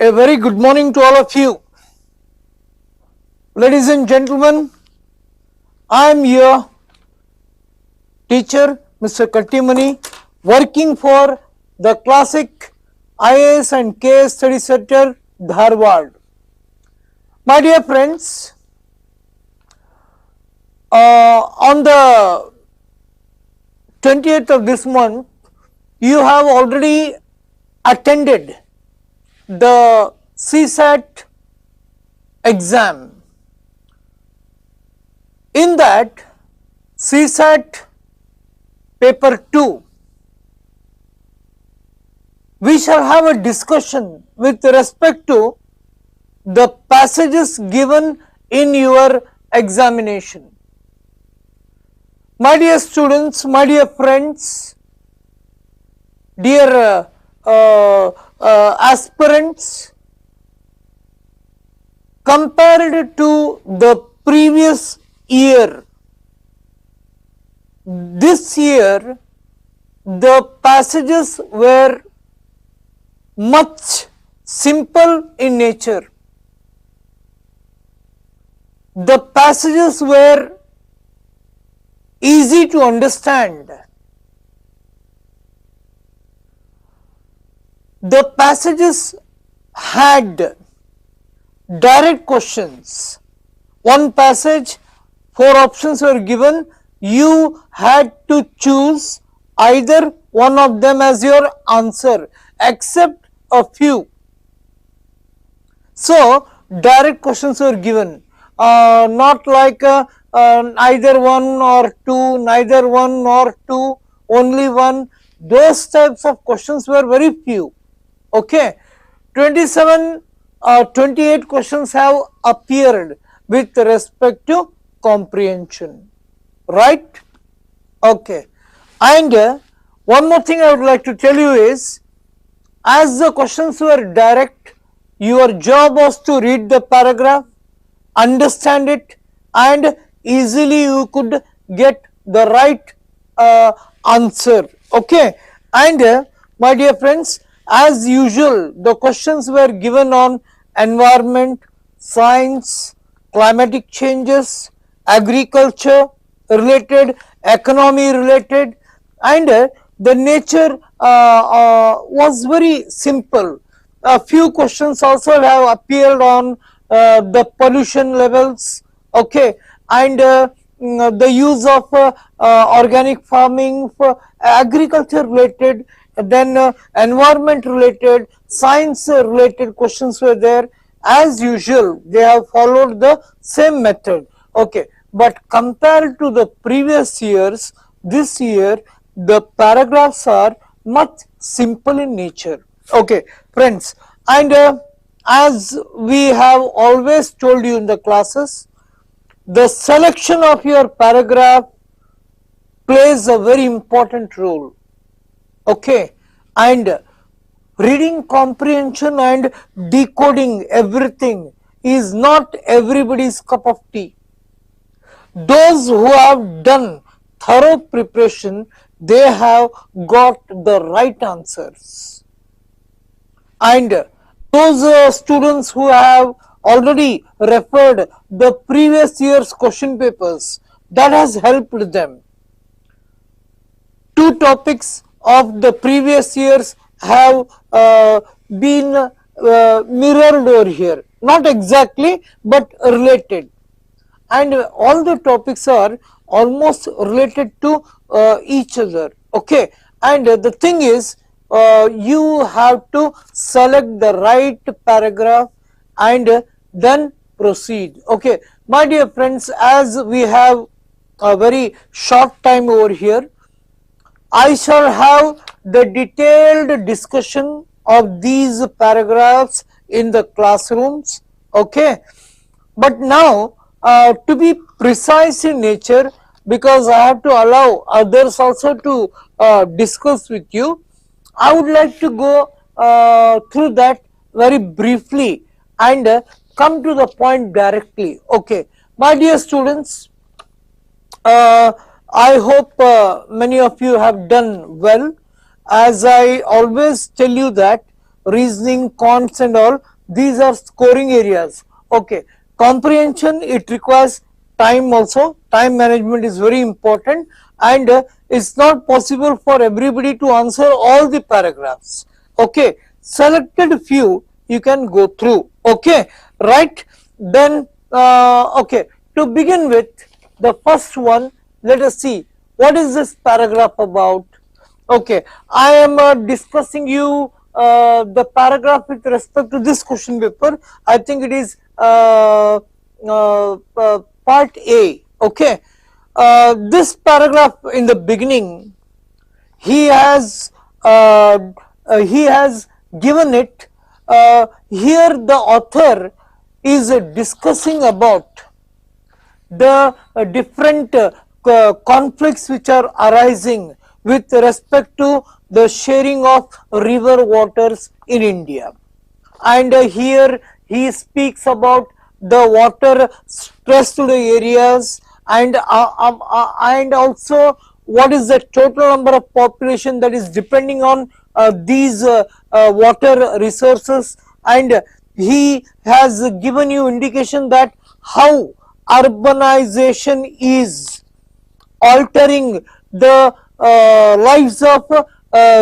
A very good morning to all of you. Ladies and gentlemen, I am your teacher, Mr. Kattimani, working for the Classic IAS and KS Study Center, Dharwad. My dear friends, on the 28th of this month, you have already attended the CSAT exam. In that CSAT paper 2, we shall have a discussion with respect to the passages given in your examination. My dear students, my dear friends, dear aspirants, compared to the previous year, this year the passages were much simple in nature. The passages were easy to understand. The passages had direct questions. One passage, 4 options were given. You had to choose either one of them as your answer, except a few. So, direct questions were given, not like either one or two, neither one or two, only one. Those types of questions were very few. Okay, 28 questions have appeared with respect to comprehension, right? Okay, and one more thing I would like to tell you is, as the questions were direct, your job was to read the paragraph, understand it, and easily you could get the right answer. Okay, and my dear friends, as usual, the questions were given on environment, science, climatic changes, agriculture related, economy related, and the nature was very simple. A few questions also have appeared on the pollution levels, okay, and the use of organic farming for agriculture related, then environment related, science related questions were there. As usual, they have followed the same method, okay, but compared to the previous years, this year the paragraphs are much simple in nature. Okay, friends, and as we have always told you in the classes, the selection of your paragraph plays a very important role. Okay, and reading comprehension and decoding everything is not everybody's cup of tea. Those who have done thorough preparation, they have got the right answers, and those students who have already referred the previous year's question papers, that has helped them. 2 topics of the previous years have been mirrored over here, not exactly but related, and all the topics are almost related to each other. Okay, and the thing is, you have to select the right paragraph and then proceed. Okay, my dear friends, as we have a very short time over here, I shall have the detailed discussion of these paragraphs in the classrooms. Okay, but now to be precise in nature, because I have to allow others also to discuss with you, I would like to go through that very briefly and come to the point directly. Okay, my dear students, I hope many of you have done well. As I always tell you that reasoning, cons and all, these are scoring areas. Okay, comprehension, it requires time also. Time management is very important, and it's not possible for everybody to answer all the paragraphs. Okay, selected few you can go through. Okay, right? Then okay, to begin with, the first one, let us see what is this paragraph about. Okay, I am discussing you the paragraph with respect to this question paper. I think it is part A. Okay, this paragraph in the beginning, he has given it. Here the author is discussing about the different conflicts which are arising with respect to the sharing of river waters in India. And here he speaks about the water stressed areas, and also what is the total number of population that is depending on these water resources, and he has given you indication that how urbanization is altering the lives of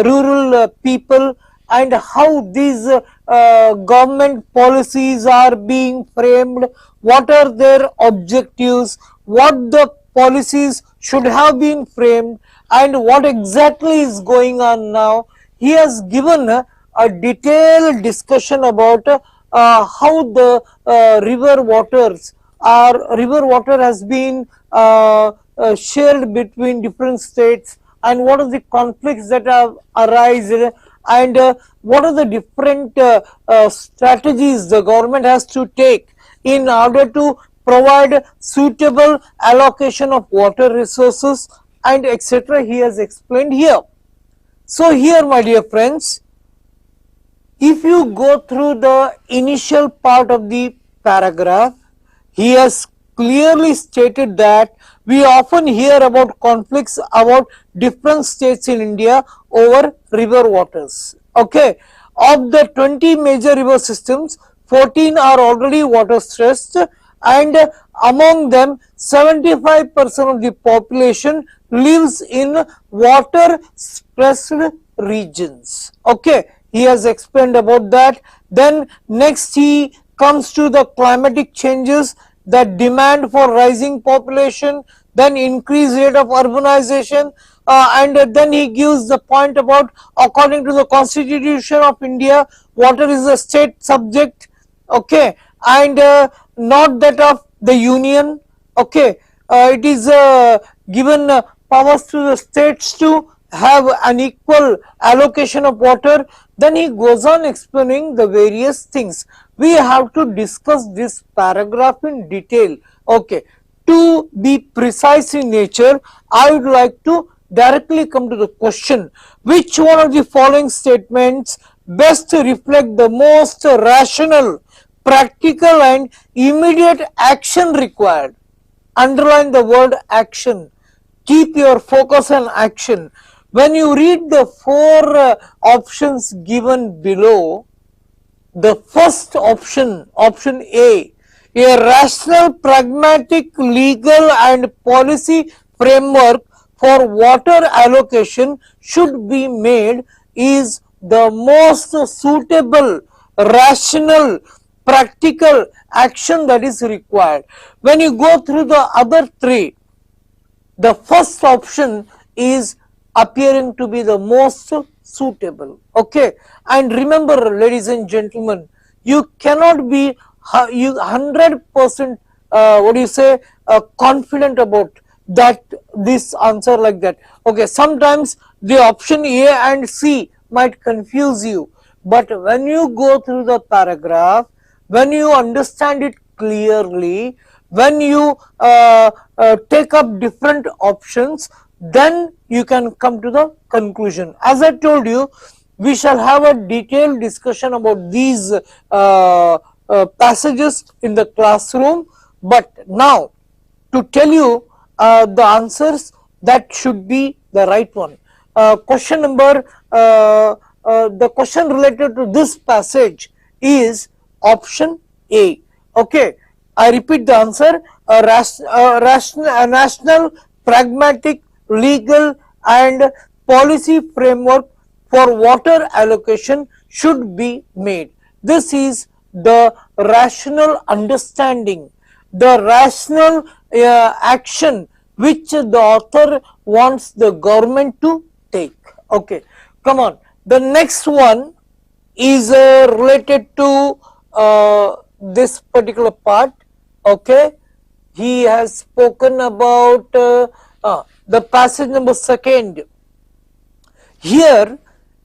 rural people, and how these government policies are being framed, what are their objectives, what the policies should have been framed, and what exactly is going on now. He has given a detailed discussion about how the river water has been shared between different states, and what are the conflicts that have arisen, and what are the different strategies the government has to take in order to provide suitable allocation of water resources, and etc. He has explained here. So here, my dear friends, if you go through the initial part of the paragraph, he has clearly stated that we often hear about conflicts about different states in India over river waters. Okay, of the 20 major river systems, 14 are already water stressed, and among them 75% of the population lives in water stressed regions. Okay, he has explained about that. Then next he comes to the climatic changes, the demand for rising population, then increased rate of urbanization, and then he gives the point about, according to the Constitution of India, water is a state subject. Okay, and not that of the union. Okay, it is given powers to the states to have an equal allocation of water. Then he goes on explaining the various things. We have to discuss this paragraph in detail. Okay, to be precise in nature, I would like to directly come to the question: which one of the following statements best reflect the most rational, practical and immediate action required? Underline the word action. Keep your focus on action. When you read the four options given below, the first option, option A rational, pragmatic, legal and policy framework for water allocation should be made, is the most suitable, rational, practical action that is required. When you go through the other three, the first option is appearing to be the most suitable. Okay, and remember, ladies and gentlemen, you cannot be 100% what do you say confident about that this answer like that. Okay, sometimes the option A and C might confuse you, but when you go through the paragraph, when you understand it clearly, when you take up different options, then you can come to the conclusion. As I told you, we shall have a detailed discussion about these passages in the classroom, but now to tell you the answers that should be the right one. Question number, the question related to this passage is, option A. Okay, I repeat the answer. A national, pragmatic, legal and policy framework for water allocation should be made. This is the rational understanding, the rational action which the author wants the government to take. Okay, come on. The next one is related to this particular part. Okay, he has spoken about the passage number 2. Here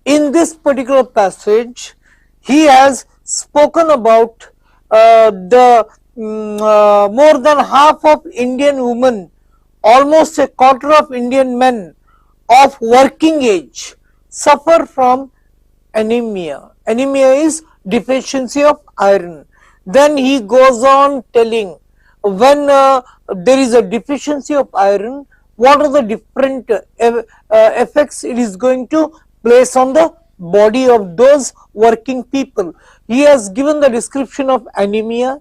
in this particular passage he has spoken about the more than half of Indian women, almost a quarter of Indian men of working age suffer from anemia. Anemia is deficiency of iron. Then he goes on telling, when there is a deficiency of iron, what are the different effects it is going to place on the body of those working people. He has given the description of anemia,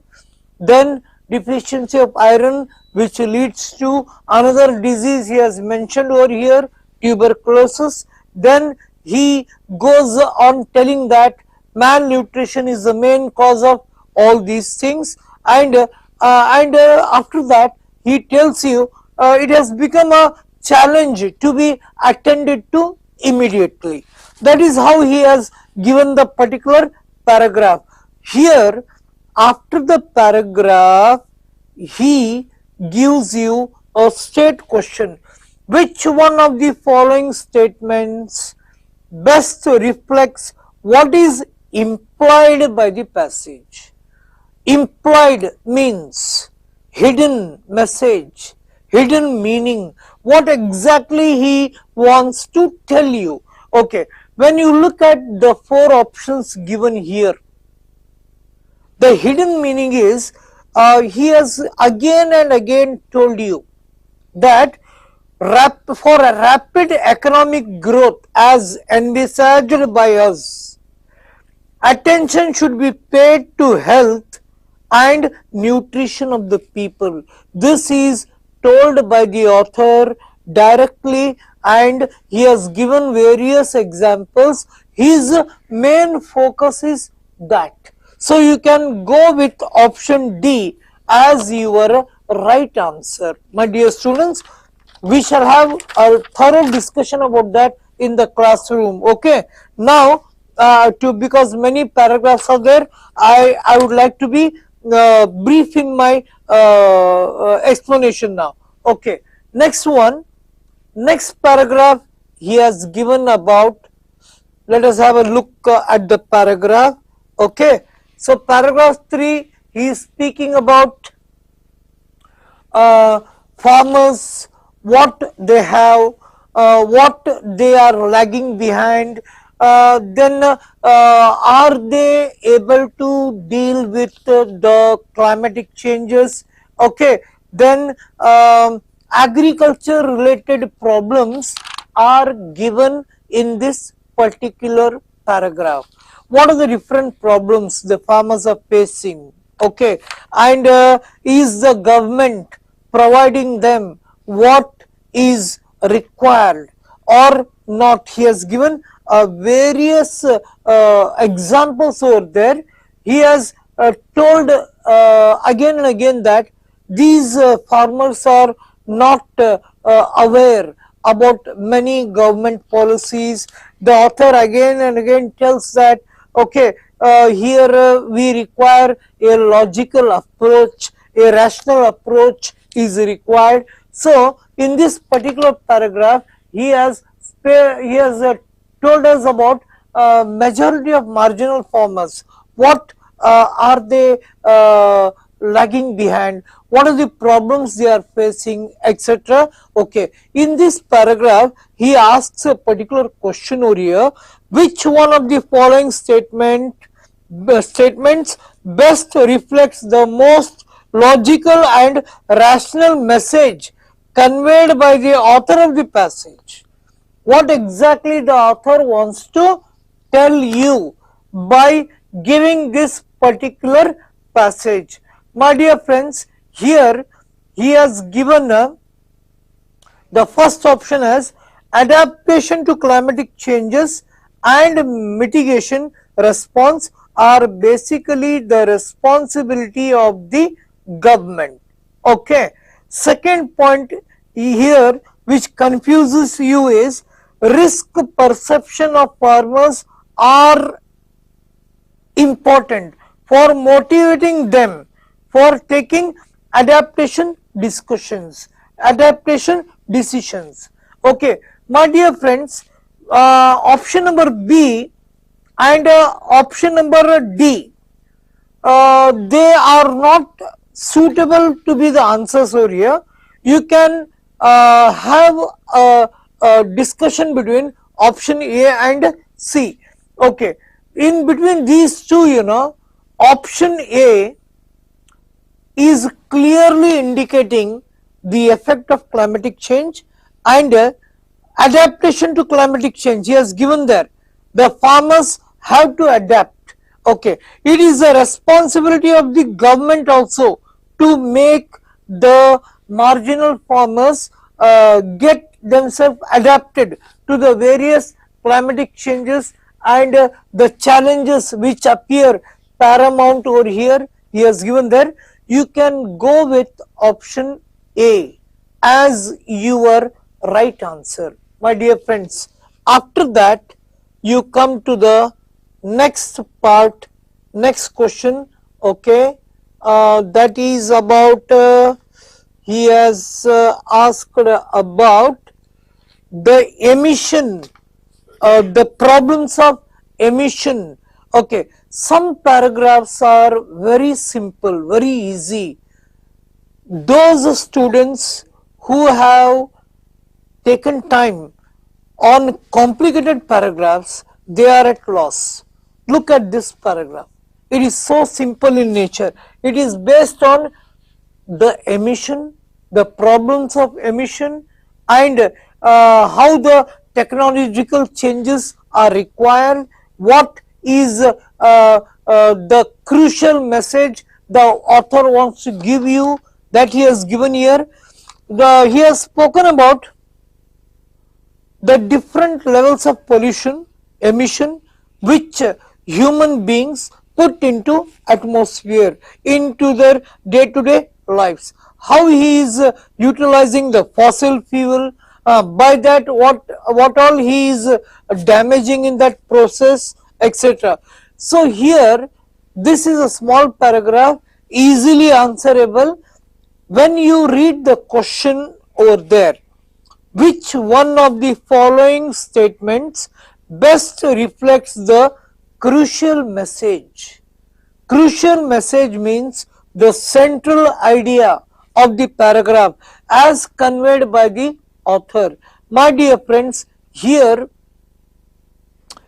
then deficiency of iron which leads to another disease he has mentioned over here, tuberculosis. Then he goes on telling that malnutrition is the main cause of all these things, and after that he tells you it has become a challenge to be attended to immediately. That is how he has given the particular paragraph. Here after the paragraph he gives you a state question. Which one of the following statements best reflects what is implied by the passage? Implied means hidden message, hidden meaning, what exactly he wants to tell you. Okay, when you look at the 4 options given here, the hidden meaning is he has again and again told you that for a rapid economic growth as envisaged by us, attention should be paid to health and nutrition of the people. This is told by the author directly, and he has given various examples. His main focus is that. So you can go with option D as your right answer. My dear students, we shall have a thorough discussion about that in the classroom. Okay, now because many paragraphs are there, I would like to be brief in my explanation now. Okay, next one, next paragraph he has given about, let us have a look at the paragraph. Okay, so paragraph 3 he is speaking about farmers, what they have, what they are lagging behind, then are they able to deal with the climatic changes. Okay, then agriculture related problems are given in this particular paragraph. What are the different problems the farmers are facing? Okay, and is the government providing them what is required or not? He has given various examples over there. He has told again and again that these farmers are not aware about many government policies. The author again and again tells that okay, here we require a logical approach, a rational approach is required. So in this particular paragraph he has told us about majority of marginal farmers, what are they lagging behind, what are the problems they are facing, etc. Okay, in this paragraph he asks a particular question over here: which one of the following statements best reflects the most logical and rational message conveyed by the author of the passage? What exactly the author wants to tell you by giving this particular passage. My dear friends, here he has given the first option as adaptation to climatic changes and mitigation response are basically the responsibility of the government. Okay. Second point here which confuses you is risk perception of farmers are important for motivating them for taking adaptation decisions. Okay, my dear friends, option number B and option number D, they are not suitable to be the answers over here. You can have a discussion between option A and C. Okay, in between these two, you know, option A is clearly indicating the effect of climatic change and adaptation to climatic change. He has given there the farmers have to adapt. Okay, it is a responsibility of the government also to make the marginal farmers get themselves adapted to the various climatic changes and the challenges which appear paramount over here. He has given there. You can go with option A as your right answer, my dear friends. After that, you come to the next part, next question. Okay, that is about he has asked about the emission, the problems of emission. Okay, some paragraphs are very simple, very easy. Those students who have taken time on complicated paragraphs, they are at loss. Look at this paragraph. It is so simple in nature. It is based on the emission, the problems of emission, and how the technological changes are required, what is the crucial message the author wants to give you, that he has given here. He has spoken about the different levels of pollution, emission, which human beings put into atmosphere, into their day-to-day lives. How he is utilizing the fossil fuel, by that what all he is damaging in that process, etc. So here, this is a small paragraph, easily answerable. When you read the question over there, which one of the following statements best reflects the crucial message? Crucial message means the central idea of the paragraph as conveyed by the author. My dear friends, here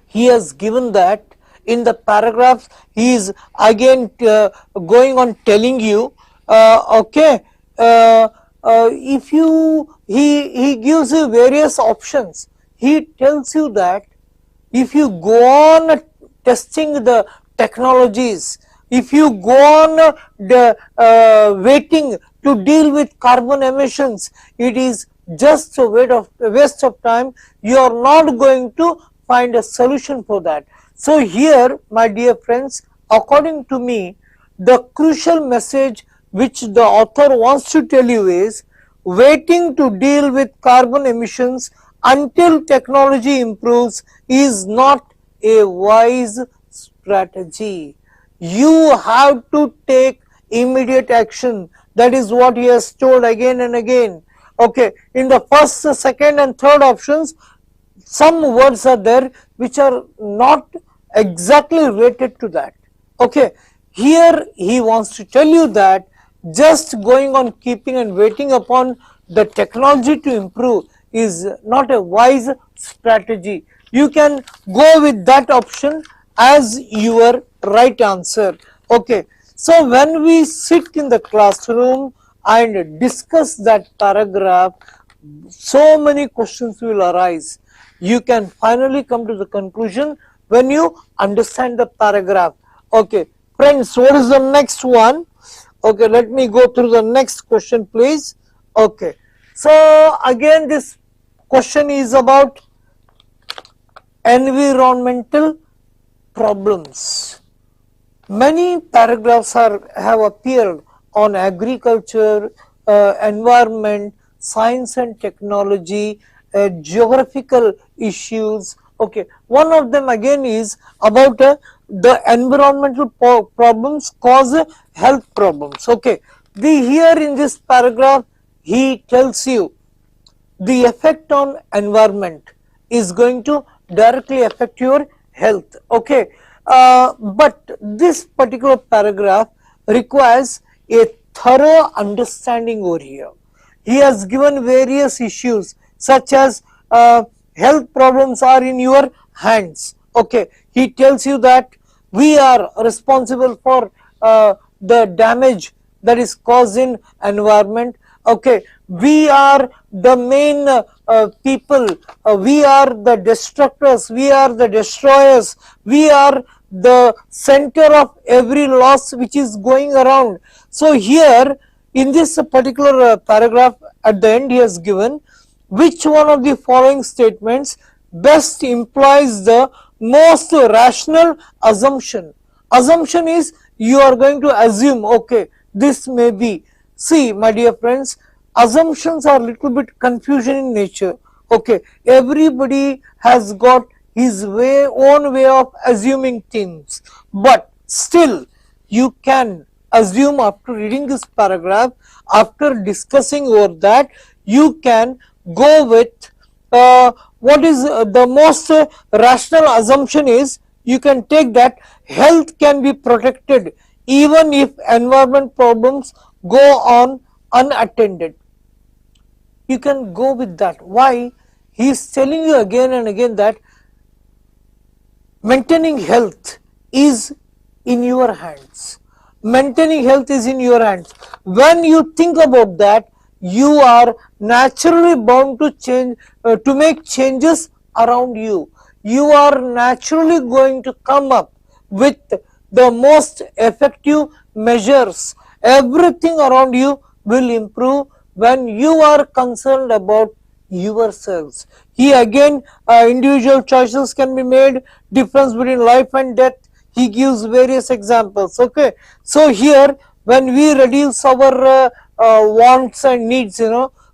he has given that in the paragraph. He is again going on telling you, okay, if you he gives you various options. He tells you that if you go on testing the technologies, if you go on waiting to deal with carbon emissions, it is just a waste of time. You are not going to find a solution for that. So here, my dear friends, according to me, the crucial message which the author wants to tell you is waiting to deal with carbon emissions until technology improves is not a wise strategy. You have to take immediate action. That is what he has told again and again. Okay, in the first, second and third options, some words are there which are not exactly related to that. Okay, here he wants to tell you that just going on keeping and waiting upon the technology to improve is not a wise strategy. You can go with that option as your right answer. Okay, so when we sit in the classroom and discuss that paragraph, so many questions will arise. You can finally come to the conclusion when you understand the paragraph. Okay, Friends, what is the next one? Okay, let me go through the next question, please. Okay, so again, this question is about environmental problems. Many paragraphs have appeared on agriculture, environment, science and technology, geographical issues. Okay, one of them again is about the environmental problems cause health problems. Okay, here in this paragraph he tells you the effect on environment is going to directly affect your health. Okay, but this particular paragraph requires a thorough understanding over here. He has given various issues such as health problems are in your hands. Okay, he tells you that we are responsible for the damage that is caused in environment. Okay, we are the main people, we are the destructors, we are the destroyers, we are the center of every loss which is going around. So here in this particular paragraph at the end he has given which one of the following statements best implies the most rational assumption. Assumption is you are going to assume, okay, this may be. See, my dear friends, assumptions are little bit confusion in nature. Okay, everybody has got his own way of assuming things, but still you can assume after reading this paragraph, after discussing over that, you can go with what is the most rational assumption is you can take that health can be protected even if environment problems go on unattended. You can go with that. Why? He is telling you again and again that maintaining health is in your hands. Maintaining health is in your hands. When you think about that, you are naturally bound to change, to make changes around you. You are naturally going to come up with the most effective measures. Everything around you will improve when you are concerned about yourselves. He again, individual choices can be made, difference between life and death. He gives various examples. Okay, so here when we reduce our wants and needs,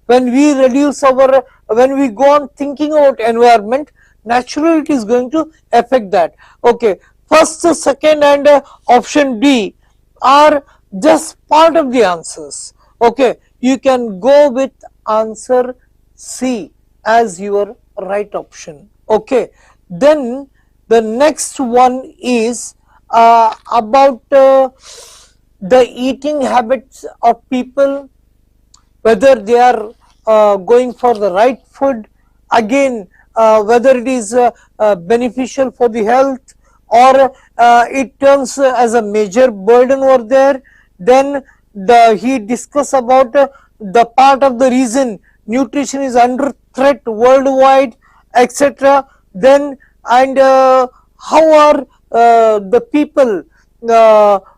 when we reduce our, when we go on thinking about environment, naturally it is going to affect that. Okay, first, second and option D are just part of the answers. Okay, you can go with answer C as your right option. Okay, then the next one is about the eating habits of people, whether they are going for the right food, again whether it is beneficial for the health or it turns as a major burden over there. Then he discuss about the part of the reason nutrition is under threat worldwide, etc. Then and how are the people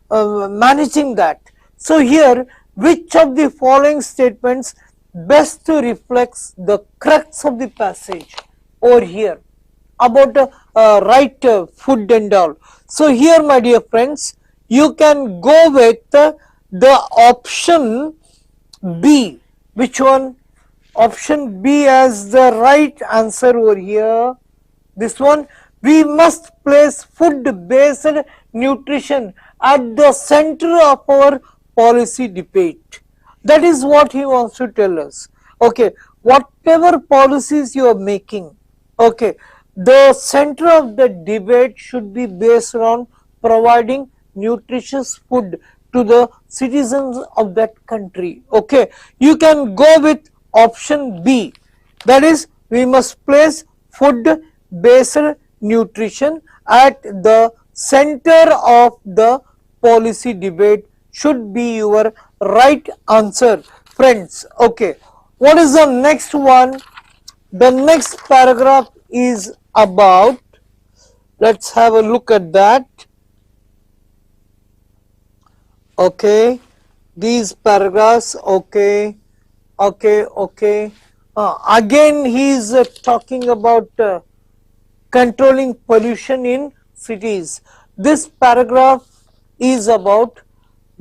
managing that. So here, which of the following statements best reflects the crux of the passage over here about right food and all. So here, my dear friends, you can go with the option B. Which one? Option B as the right answer over here. This one, we must place food based nutrition at the center of our policy debate. That is what he wants to tell us. Okay, whatever policies you are making, okay, the center of the debate should be based on providing nutritious food to the citizens of that country. Okay, you can go with option B, that is we must place food based nutrition at the center of the policy debate should be your right answer, friends. Okay, what is the next one? The next paragraph is about, let's have a look at that. Okay, these paragraphs, okay, okay. Again he is talking about controlling pollution in cities. This paragraph is about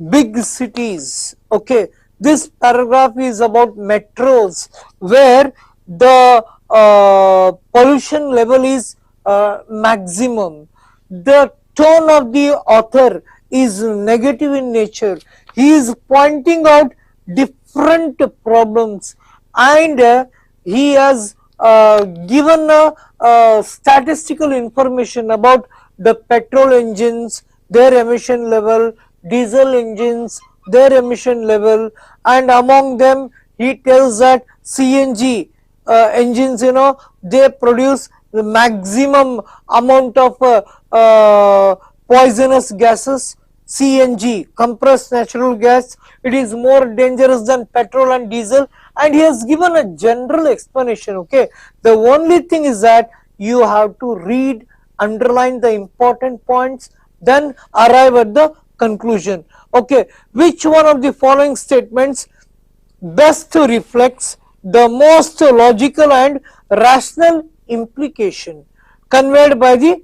big cities. Okay, this paragraph is about metros where the pollution level is maximum. The tone of the author is negative in nature. He is pointing out different problems, and he has given statistical information about the petrol engines, their emission level, diesel engines, their emission level, and among them he tells that CNG engines, they produce the maximum amount of poisonous gases. CNG, compressed natural gas, it is more dangerous than petrol and diesel, and he has given a general explanation. Okay, the only thing is that you have to read, underline the important points, then arrive at the conclusion. Okay, which one of the following statements best reflects the most logical and rational implication conveyed by the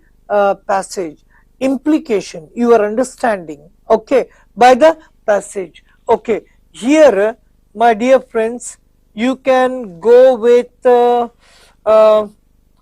passage? Implication, your understanding, okay, by the passage. Okay, here my dear friends, you can go with uh,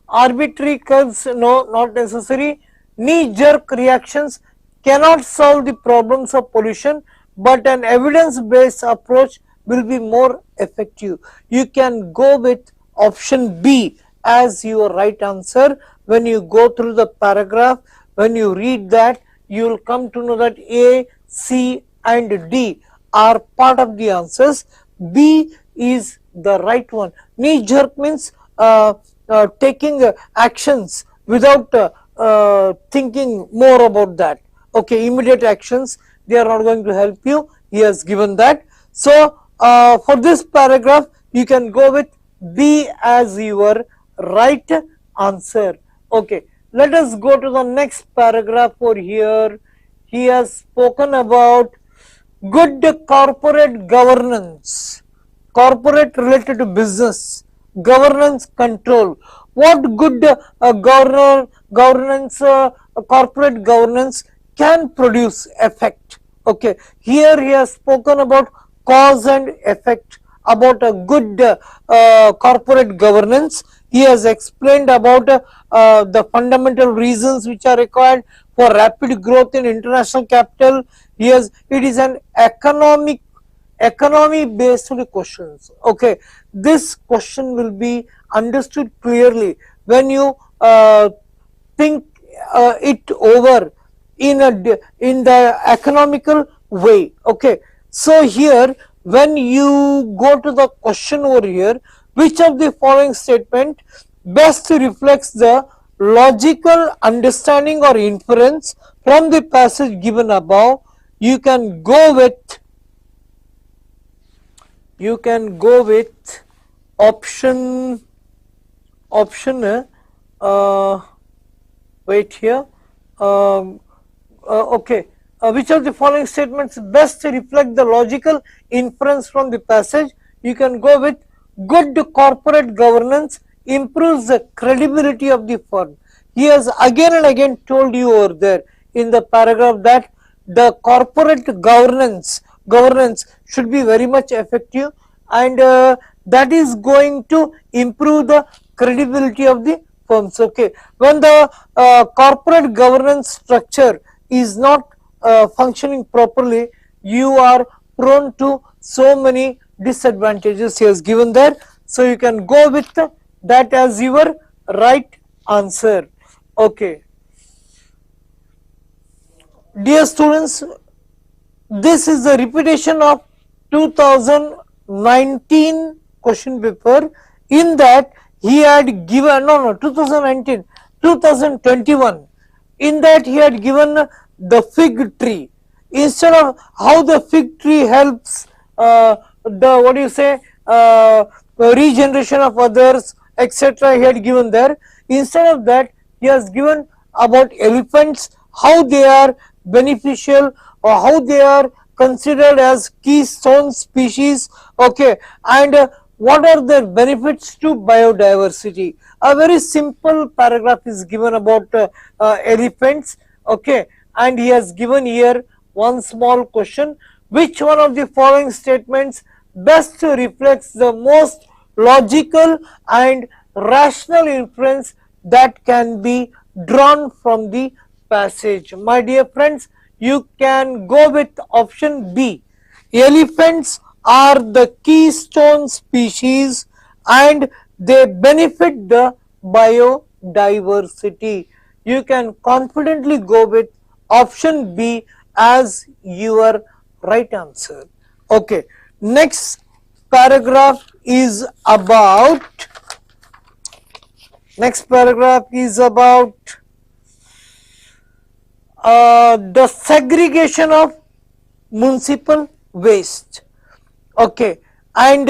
arbitrary curves, no, not necessary. Knee jerk reactions cannot solve the problems of pollution, but an evidence based approach will be more effective. You can go with option B as your right answer. When you go through the paragraph, when you read that, you will come to know that A, C and D are part of the answers. B is the right one. Knee jerk means taking actions without thinking more about that. Okay, immediate actions, they are not going to help you. He has given that. So for this paragraph, you can go with B as your right answer. Okay, let us go to the next paragraph over here. He has spoken about good corporate governance, corporate related to business, governance control. What good governance, corporate governance can produce effect. Okay, here he has spoken about cause and effect, about a good corporate governance. He has explained about the fundamental reasons which are required for rapid growth in international capital. Yes, it is an economy based questions. Okay, this question will be understood clearly when you think it over in the economical way. Okay, so here when you go to the question over here, which of the following statement best reflects the logical understanding or inference from the passage given above? You can go with option wait here, okay, which of the following statements best reflect the logical inference from the passage? You can go with good corporate governance improves the credibility of the firm. He has again and again told you over there in the paragraph that the corporate governance should be very much effective, and that is going to improve the credibility of the firms. Okay, when the corporate governance structure is not functioning properly, you are prone to so many disadvantages he has given there. So you can go with that as your right answer. Okay, dear students, this is the repetition of 2019 question paper. In that he had given 2021. In that he had given the fig tree. Instead of how the fig tree helps the what do you say regeneration of others, etc., he had given there. Instead of that, he has given about elephants, how they are beneficial or how they are considered as keystone species, okay, and what are their benefits to biodiversity. A very simple paragraph is given about elephants, okay, and he has given here one small question: which one of the following statements best reflects the most logical and rational inference that can be drawn from the passage? My dear friends, you can go with option B. Elephants are the keystone species and they benefit the biodiversity. You can confidently go with option B as your right answer. Okay, next paragraph is about the segregation of municipal waste, okay, and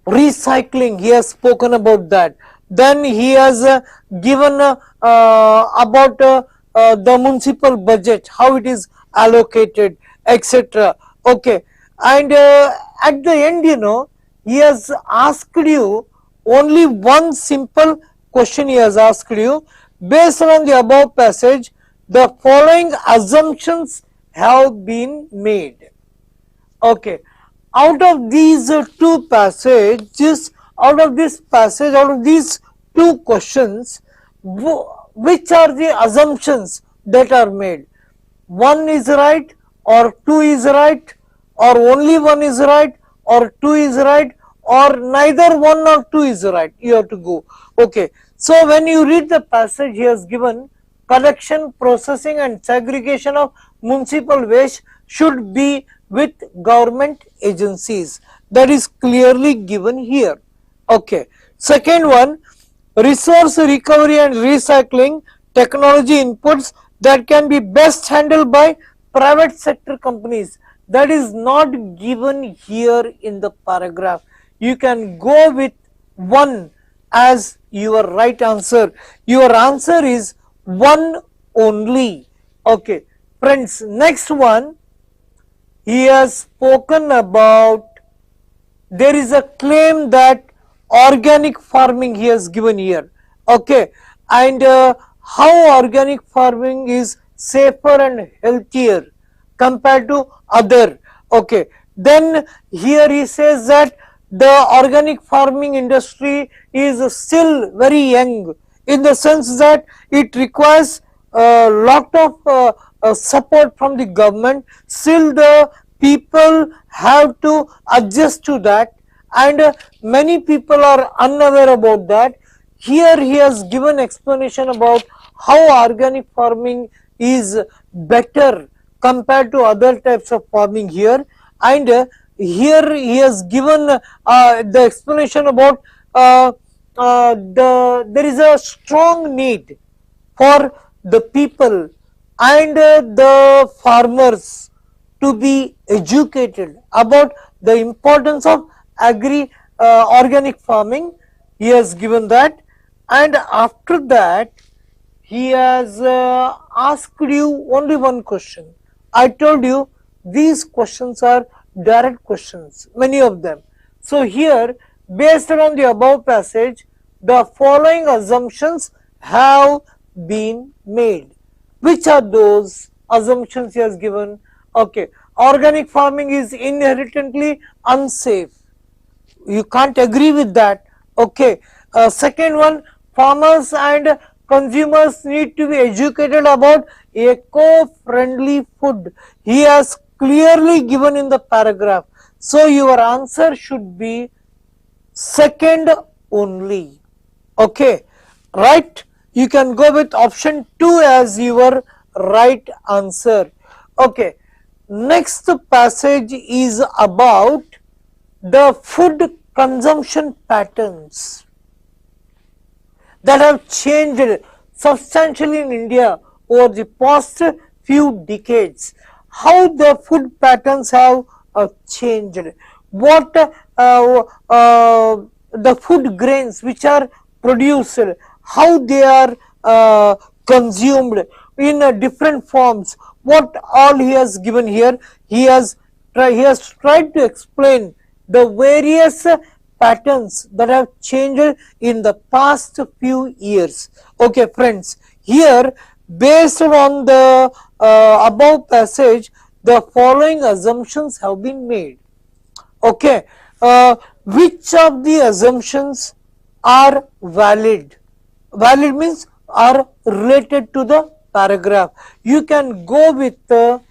recycling. He has spoken about that. Then he has given about the municipal budget, how it is allocated, etc. Okay, and at the end, he has asked you only one simple question. He has asked you, based on the above passage, the following assumptions have been made. Okay, out of these two passages, out of these two questions, which are the assumptions that are made? One is right, or two is right, or only one is right, or two is right, or neither one nor two is right. You have to go. Okay, so when you read the passage, he has given collection, processing and segregation of municipal waste should be with government agencies. That is clearly given here. Okay, second one, resource recovery and recycling technology inputs that can be best handled by private sector companies. That is not given here in the paragraph. You can go with one as your right answer. Your answer is one only. Okay, friends, next one, he has spoken about, there is a claim that organic farming he has given here, okay, and how organic farming is safer and healthier compared to other, okay. Then here he says that the organic farming industry is still very young, in the sense that it requires a lot of support from the government. Still the people have to adjust to that, and many people are unaware about that. Here he has given explanation about how organic farming is better compared to other types of farming here, and here he has given the explanation about there is a strong need for the people and the farmers to be educated about the importance of organic farming. He has given that, and after that he has asked you only one question. I told you these questions are direct questions, many of them. So here, based on the above passage, the following assumptions have been made. Which are those assumptions he has given? Okay, organic farming is inherently unsafe. You can't agree with that. Okay, second one, farmers and consumers need to be educated about eco-friendly food. He has clearly given in the paragraph. So your answer should be second only. Okay, right? You can go with option 2 as your right answer. Okay, next passage is about the food consumption patterns that have changed substantially in India over the past few decades. How the food patterns have changed, what the food grains which are produced, how they are consumed in different forms, what all he has given here? He has tried to explain the various patterns that have changed in the past few years. Okay, friends, here based on the above passage, the following assumptions have been made. Okay, which of the assumptions are valid? Valid means are related to the paragraph. You can go with the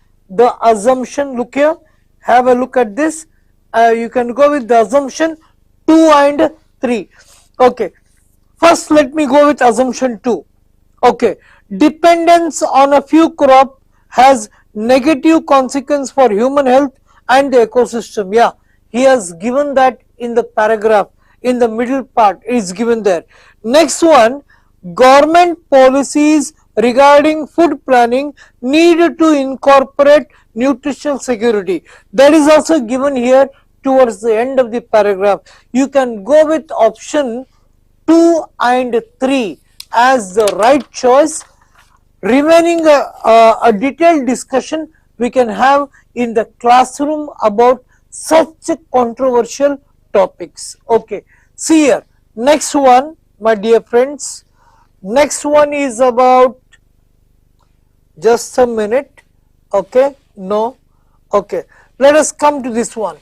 assumption. Look here, have a look at this. You can go with the assumption 2 and 3. Okay, first let me go with assumption 2. Okay, dependence on a few crop has negative consequence for human health and the ecosystem. Yeah, he has given that in the paragraph, in the middle part is given there. Next one, government policies regarding food planning need to incorporate nutritional security. That is also given here towards the end of the paragraph. You can go with option 2 and 3 as the right choice. Remaining a detailed discussion we can have in the classroom about such controversial topics. Okay, see here, next one, my dear friends, next one is about, just a minute, okay, no, okay, let us come to this one.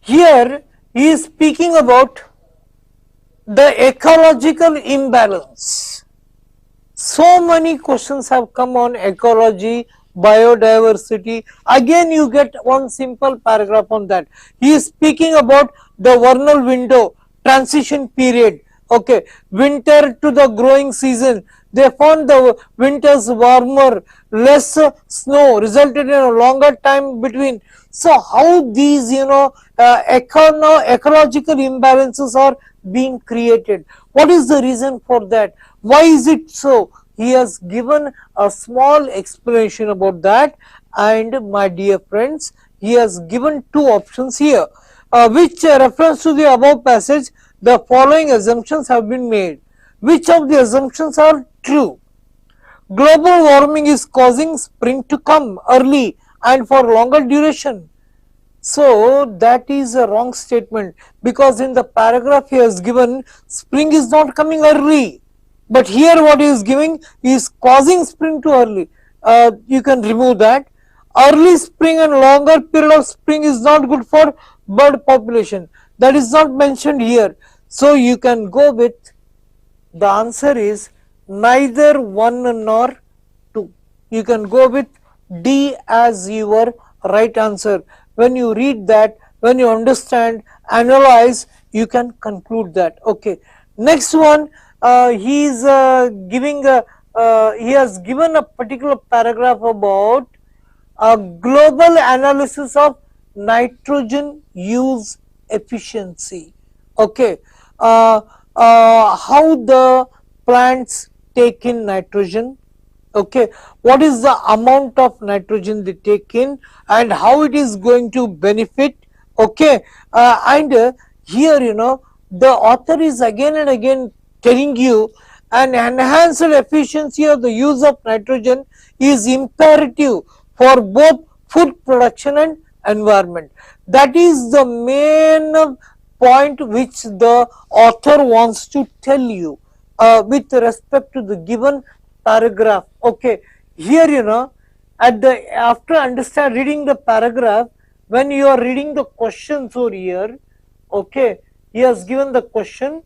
Here he is speaking about the ecological imbalance. So many questions have come on ecology, biodiversity. Again you get one simple paragraph on that. He is speaking about the vernal window, transition period, okay, winter to the growing season. They found the winters warmer, less snow, resulted in a longer time between. So how these ecological imbalances are being created? What is the reason for that? Why is it so? He has given a small explanation about that, and my dear friends, he has given two options here, which reference to the above passage. The following assumptions have been made. Which of the assumptions are true? Global warming is causing spring to come early and for longer duration. So that is a wrong statement, because in the paragraph he has given spring is not coming early, but here what he is giving is causing spring to early. You can remove that. Early spring and longer period of spring is not good for bird population. That is not mentioned here. So you can go with, the answer is neither 1 nor 2. You can go with D as your right answer. When you read that, when you understand, analyze, you can conclude that. Okay, next one, he is he has given a particular paragraph about a global analysis of nitrogen use efficiency. Okay, how the plants take in nitrogen. Okay, what is the amount of nitrogen they take in and how it is going to benefit. Okay, and here the author is again and again telling you an enhanced efficiency of the use of nitrogen is imperative for both food production and environment. That is the main point which the author wants to tell you with respect to the given paragraph. Okay, here at the after reading the paragraph, when you are reading the questions over here, okay, he has given the question,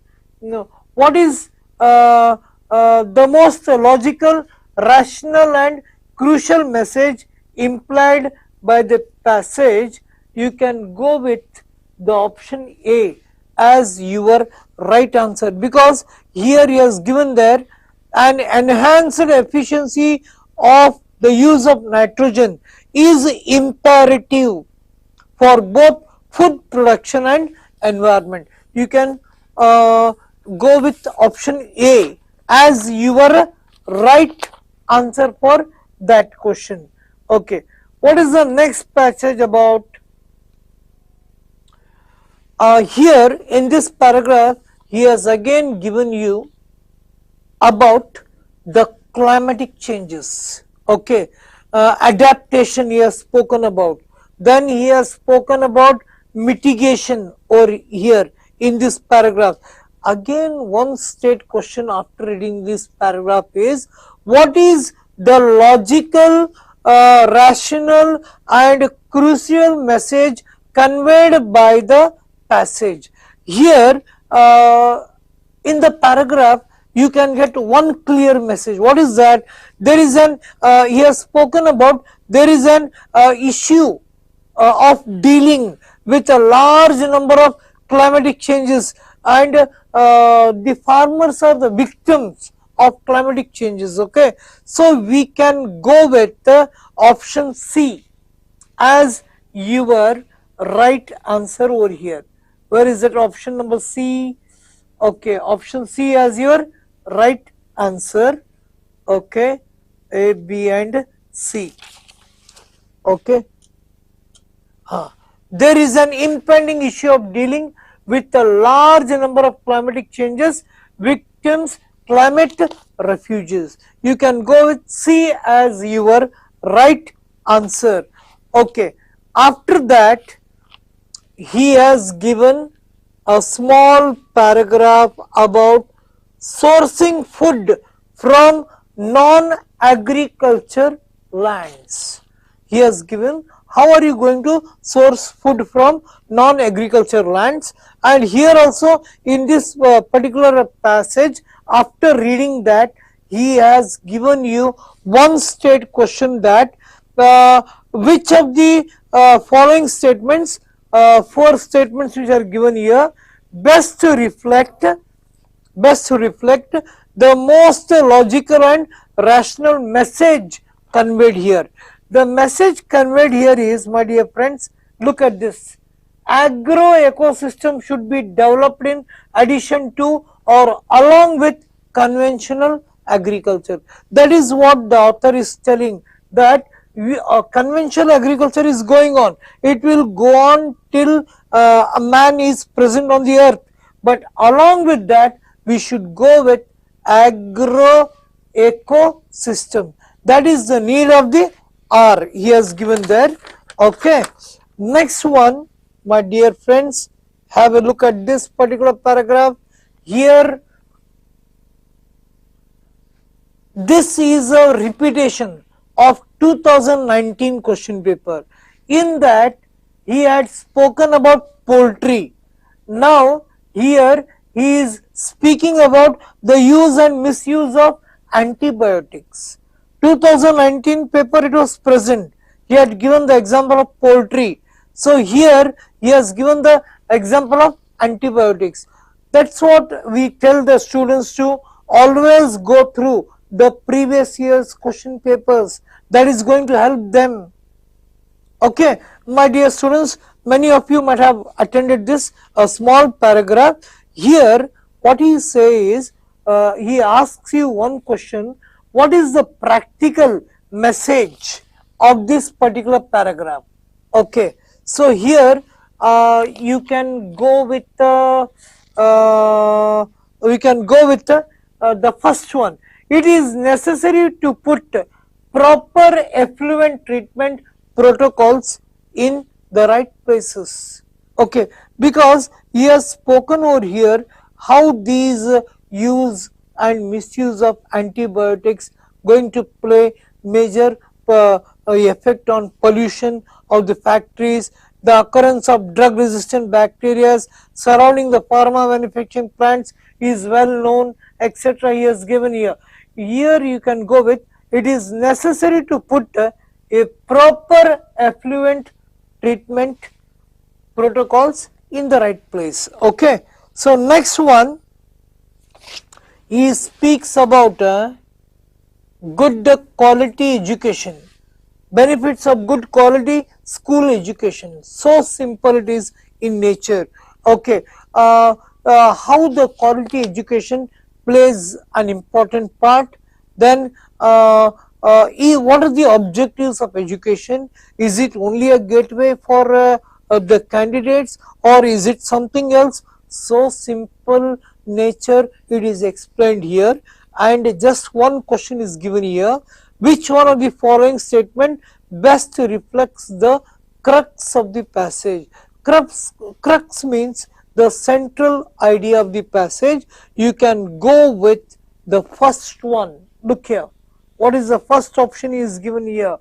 what is the most logical, rational and crucial message implied by the passage. You can go with the option A as your right answer, because here he has given there an enhanced efficiency of the use of nitrogen is imperative for both food production and environment. You can go with option A as your right answer for that question. Okay, what is the next passage about? Here in this paragraph he has again given you about the climatic changes. Okay, adaptation he has spoken about. Then he has spoken about mitigation or here in this paragraph. Again, one state question after reading this paragraph is, what is the logical, rational and crucial message conveyed by the passage? Here in the paragraph you can get one clear message. What is that? There is an he has spoken about, there is an issue of dealing with a large number of climatic changes, and the farmers are the victims of climatic changes. Okay, so we can go with option C as your right answer over here. Where is that option number C? Okay, option C as your right answer. Okay, A, B and C. Okay. There is an impending issue of dealing with a large number of climatic changes, victims, climate refugees. You can go with C as your right answer. Okay, after that he has given a small paragraph about sourcing food from non-agriculture lands. He has given how are you going to source food from non-agriculture lands, and here also in this particular passage, after reading that, he has given you one state question that which of the following statements, four statements which are given here, best reflect the most logical and rational message conveyed here. The message conveyed here is, my dear friends, look at this. Agro ecosystem should be developed in addition to or along with conventional agriculture. That is what the author is telling, that conventional agriculture is going on. It will go on till a man is present on the earth. But along with that, we should go with agro ecosystem. That is the need of the R he has given there. Okay, next one, my dear friends, have a look at this particular paragraph. Here this is a repetition of 2019 question paper. In that he had spoken about poultry. Now here he is speaking about the use and misuse of antibiotics. 2019 paper it was present. He had given the example of poultry. So here he has given the example of antibiotics. That's what we tell the students to always go through the previous year's question papers. That is going to help them. Okay, my dear students, many of you might have attended this small paragraph. Here what he says, he asks you one question. What is the practical message of this particular paragraph? Okay, so here you can go with the first one. It is necessary to put proper effluent treatment protocols in the right places. Okay, because he has spoken over here how these use and misuse of antibiotics going to play major effect on pollution of the factories, the occurrence of drug resistant bacteria surrounding the pharma manufacturing plants is well known, etc. He has given here. Here you can go with, it is necessary to put a proper effluent treatment protocols in the right place. Okay, so next one, he speaks about good quality education, benefits of good quality school education. So simple it is in nature. Okay, how the quality education plays an important part. Then what are the objectives of education? Is it only a gateway for the candidates, or is it something else? So simple nature it is explained here. and just one question is given here. Which one of the following statement best reflects the crux of the passage? Crux means the central idea of the passage. You can go with the first one. Look here. What is the first option is given here?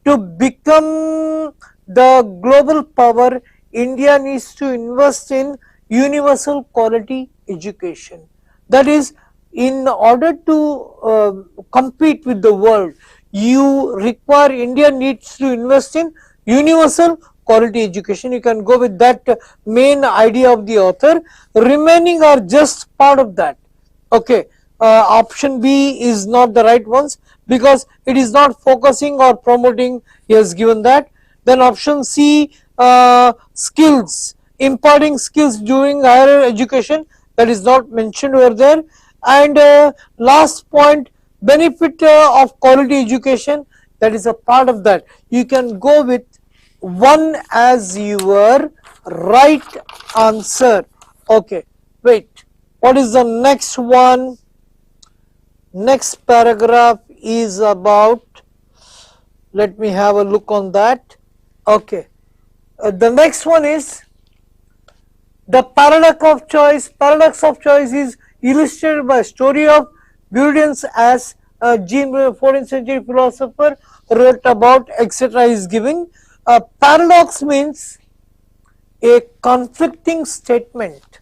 To become the global power, India needs to invest in universal quality education. That is, in order to compete with the world, India needs to invest in universal quality education. You can go with that main idea of the author. Remaining are just part of that. Okay, option B is not the right ones because it is not focusing or promoting. He has given that. Then option C, skills, imparting skills during higher education, that is not mentioned over there. And last point, benefit of quality education, that is a part of that. You can go with one as your right answer. Okay, wait, what is the next one? Next paragraph is about, let me have a look on that. Okay, the next one is the paradox of choice. Paradox of choice is illustrated by a story of Burians as a 14th century philosopher wrote about, etc. is giving. Paradox means a conflicting statement.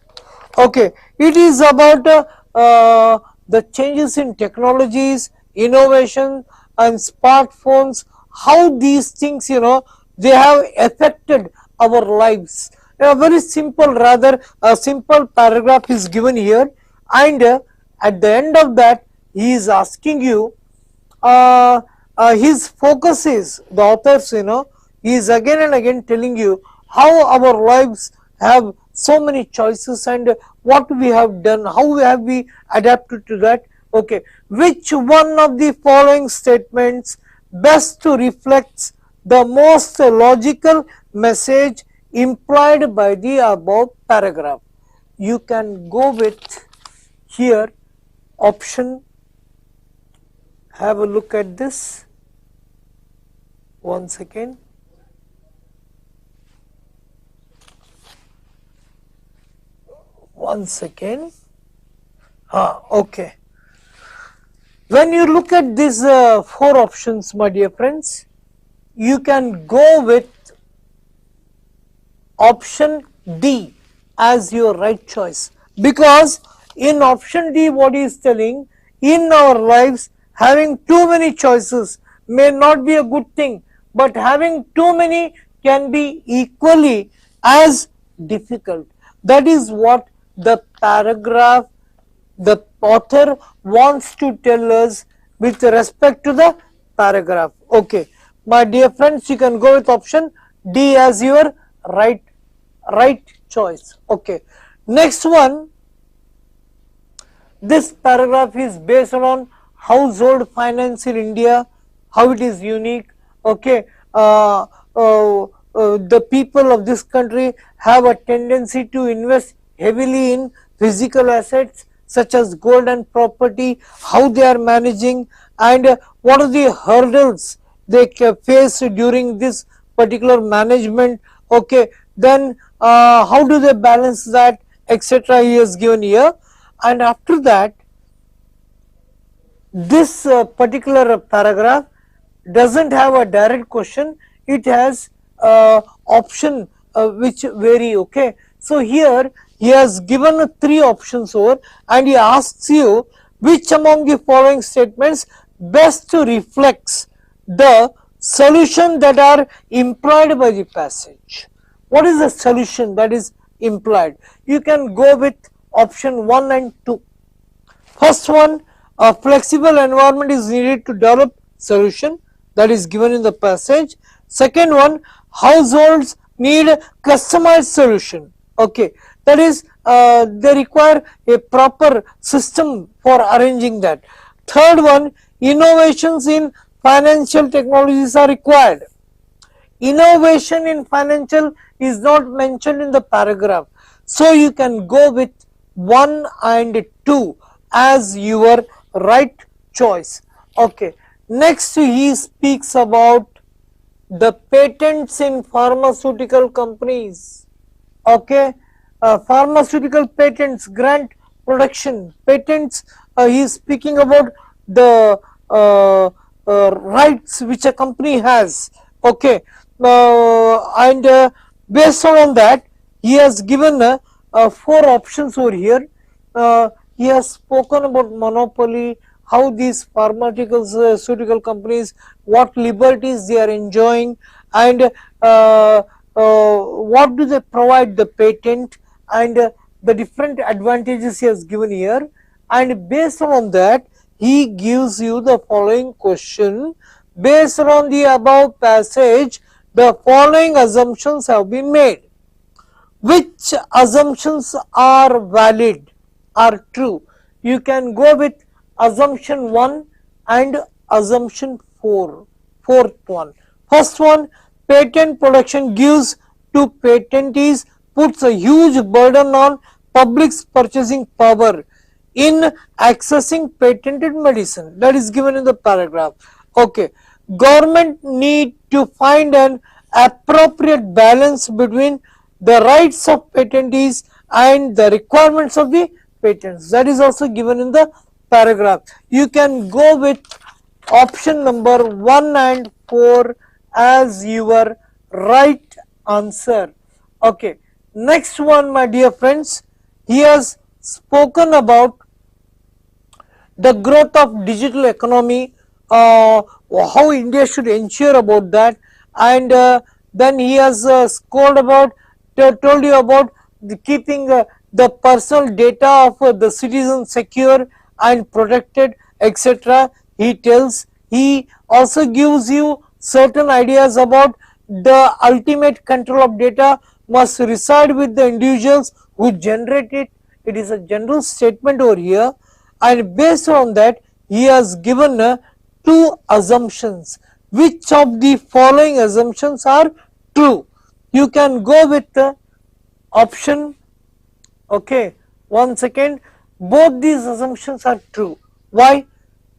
Okay, it is about the changes in technologies, innovation and smartphones, how these things, they have affected our lives. A very simple, rather a simple paragraph is given here, and at the end of that he is asking you, his focus is, the authors, he is again and again telling you how our lives have so many choices and what we have done, how have we adapted to that. Okay, which one of the following statements best reflects the most logical message implied by the above paragraph? You can go with here option, have a look at this, one second. One second. Okay. When you look at these four options, my dear friends, you can go with option D as your right choice, because in option D what he is telling, in our lives having too many choices may not be a good thing, but having too many can be equally as difficult. That is what the paragraph, the author wants to tell us with respect to the paragraph. Okay, my dear friends, you can go with option D as your right choice. Okay, next one, this paragraph is based on household finance in India, how it is unique. Okay, the people of this country have a tendency to invest heavily in physical assets such as gold and property, how they are managing, and what are the hurdles they face during this particular management. Okay, then how do they balance that, etc. he has given here. And after that, this particular paragraph doesn't have a direct question, it has option which vary. Okay, so here he has given three options over, and he asks you which among the following statements best reflects the solution that are implied by the passage. What is the solution that is implied? You can go with option 1 and 2. First one, a flexible environment is needed to develop solution, that is given in the passage. Second one, households need customized solution. Okay, that is they require a proper system for arranging that. Third one, innovations in financial technologies are required. Innovation in financial is not mentioned in the paragraph, so you can go with 1 and 2 as your right choice. Okay, next he speaks about the patents in pharmaceutical companies. Okay, pharmaceutical patents, grant production patents. He is speaking about the rights which a company has. Okay, and based on that, he has given four options over here. He has spoken about monopoly, how these pharmaceutical companies, what liberties they are enjoying, and what do they provide the patent, and the different advantages he has given here. And based on that, he gives you the following question: based on the above passage, the following assumptions have been made. Which assumptions are valid, are true? You can go with assumption 1 and assumption 4, fourth one. First one, patent production gives to patentees, puts a huge burden on public's purchasing power in accessing patented medicine. That is given in the paragraph. Okay, government need to find an appropriate balance between the rights of patentees and the requirements of the patents. That is also given in the paragraph. You can go with option number 1 and 4 as your right answer. Okay, next one, my dear friends, he has spoken about the growth of digital economy, how India should ensure about that, and then he has told you about keeping the personal data of the citizens secure and protected, etc. He also gives you certain ideas about the ultimate control of data must reside with the individuals who generate it. It is a general statement over here, and based on that, he has given two assumptions. Which of the following assumptions are true? You can go with option. Okay, 1 second. Both these assumptions are true. Why?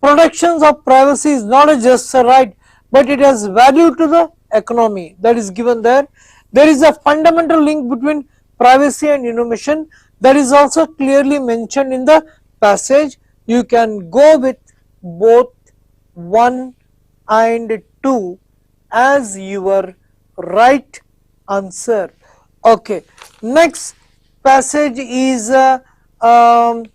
Protections of privacy is not just a right, but it has value to the economy. That is given there. There is a fundamental link between privacy and innovation. That is also clearly mentioned in the passage. You can go with both 1 and 2 as your right answer. Okay, next passage is in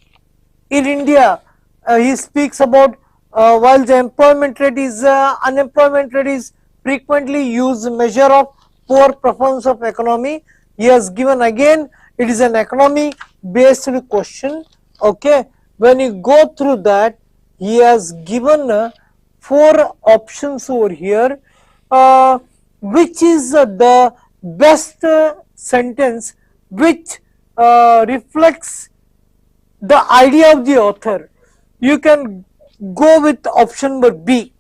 India. He speaks about while the employment rate is unemployment rate is frequently used measure of poor performance of economy. He has given again, it is an economy based question. Okay, when you go through that, he has given 4 options over here. Which is the best sentence which reflects the idea of the author? You can go with option number B.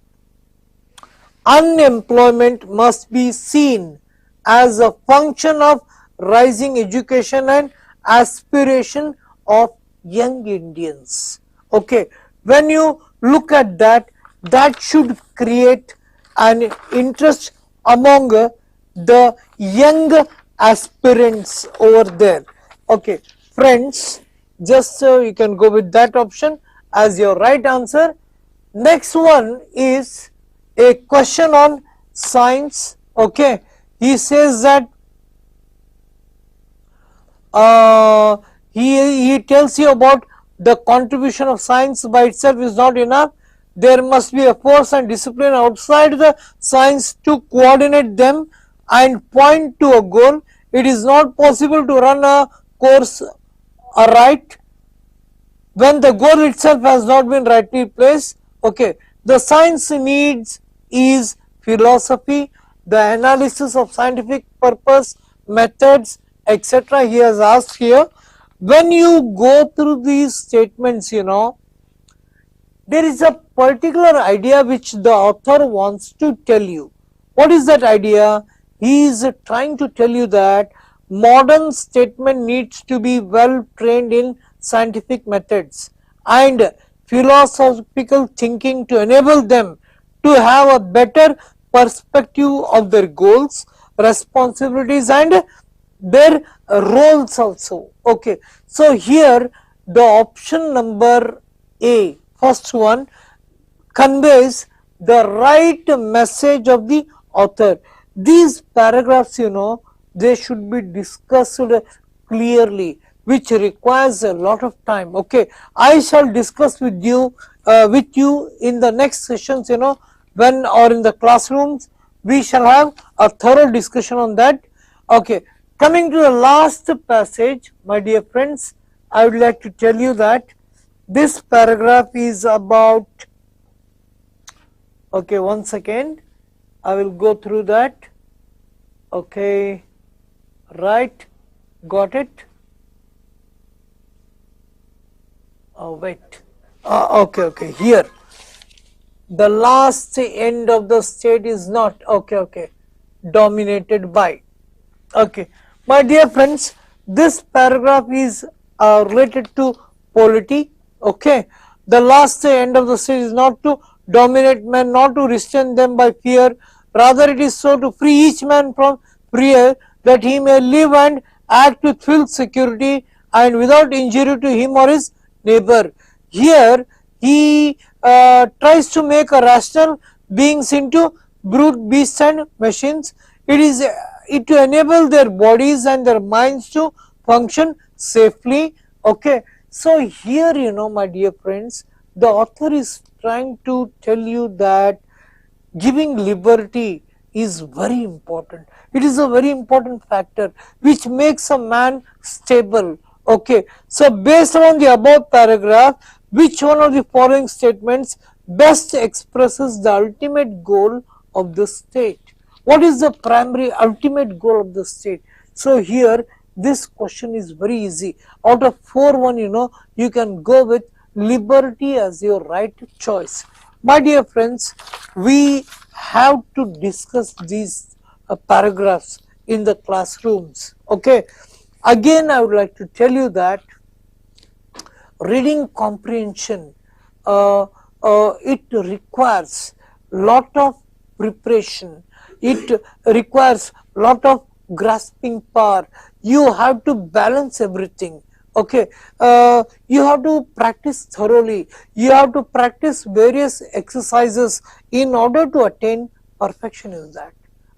Unemployment must be seen as a function of rising education and aspiration of young Indians. Okay, when you look at that, that should create an interest among the young aspirants over there. Okay, friends, just you can go with that option as your right answer. Next one is a question on science. Okay, he says that he tells you about the contribution of science by itself is not enough. There must be a force and discipline outside the science to coordinate them and point to a goal. It is not possible to run a course aright when the goal itself has not been rightly placed. Okay, the science needs is philosophy, the analysis of scientific purpose, methods, etc. He has asked here. When you go through these statements, you know, there is a particular idea which the author wants to tell you. What is that idea? He is trying to tell you that modern statement needs to be well trained in scientific methods and philosophical thinking to enable them to have a better perspective of their goals, responsibilities and their roles also. Okay, so here the option number A, first one, conveys the right message of the author. These paragraphs, they should be discussed clearly, which requires a lot of time. Okay, I shall discuss with you in the next sessions, when or in the classrooms we shall have a thorough discussion on that. Okay, coming to the last passage, my dear friends, I would like to tell you that this paragraph is about, okay, one second, I will go through that. Okay, right, got it. Oh wait, okay, here the last end of the state is not, okay, dominated by. Okay, my dear friends, this paragraph is related to polity. Okay, the last end of the state is not to dominate men, not to restrain them by fear, rather it is so to free each man from fear, that he may live and act with full security and without injury to him or his neighbor. Here he tries to make a rational beings into brute beasts and machines. It is to enable their bodies and their minds to function safely. Okay, so here, my dear friends, the author is trying to tell you that giving liberty is very important. It is a very important factor which makes a man stable. Okay, so based on the above paragraph, which one of the following statements best expresses the ultimate goal of the state? What is the primary ultimate goal of the state? So here this question is very easy. Out of 4-1, you can go with liberty as your right choice. My dear friends, we have to discuss these paragraphs in the classrooms. Okay, again I would like to tell you that reading comprehension, it requires lot of preparation, it requires lot of grasping power. You have to balance everything. Okay, you have to practice thoroughly, you have to practice various exercises in order to attain perfection in that.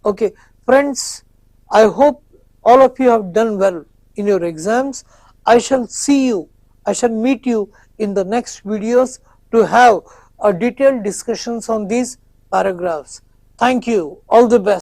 Okay, friends, I hope all of you have done well in your exams. I shall meet you in the next videos to have a detailed discussions on these paragraphs. Thank you, all the best.